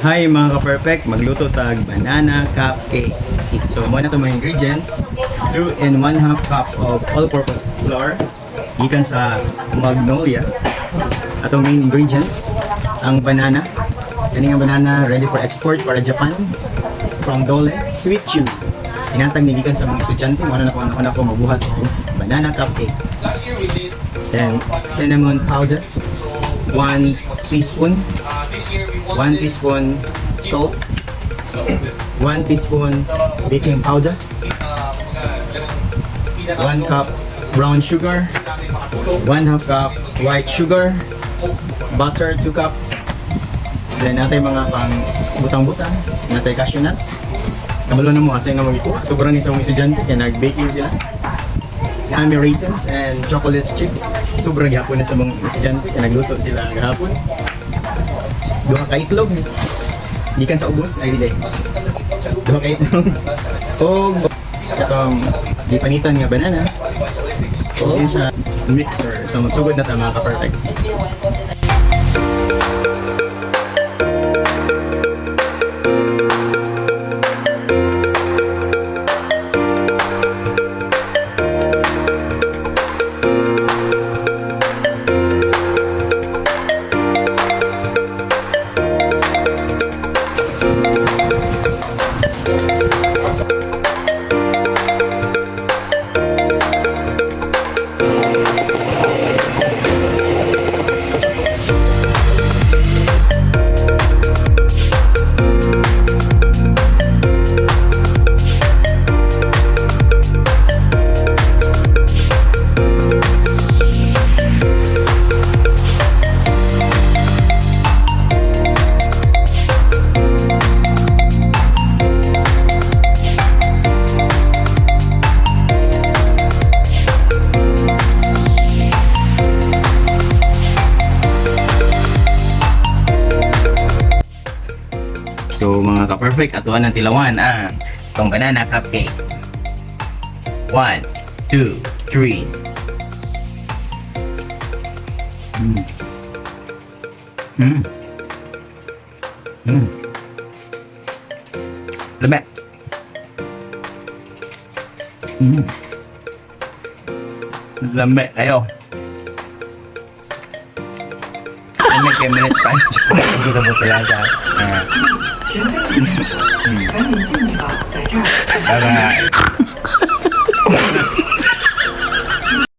Hi mga ka-perfect, magluto tag banana cupcake. So muna ito mga ingredients: 2 and 1/2 cup of all-purpose flour gikan sa Magnolia. Atong main ingredient ang banana. Kani nga banana ready for export para Japan from Dole Sweet Chew. Inantang nigikan sa mga estudyante mo na ko mabuhat og banana cupcake. Then cinnamon powder 1 teaspoon, 1 teaspoon salt, 1 teaspoon baking powder, 1 cup brown sugar, 1/2 cup white sugar, butter 2 cups. Then natin mga pang butang-butang, natin cashew nuts. Kabalo na mo kasi nga magikuha. Sobrang isang estudyante kaya nag-baking sila. Kami raisins and chocolate chips. Sobrang gihapon na sa mga estudyante kaya nagluto sila gahapon. Duha ka itlog. Gikan sa ubos ay dili. Duha ka itlog. O itong gipanitan nga banana. O yun siya mixer. So magsugod na ta mga ka-perfect. So mga ka-perfect, atuan ng tilawan itong banana cupcake. 1, 2, 3. Lame. Lame kayo. May minutes pa. Hindi ka mo talaga. Bye-bye.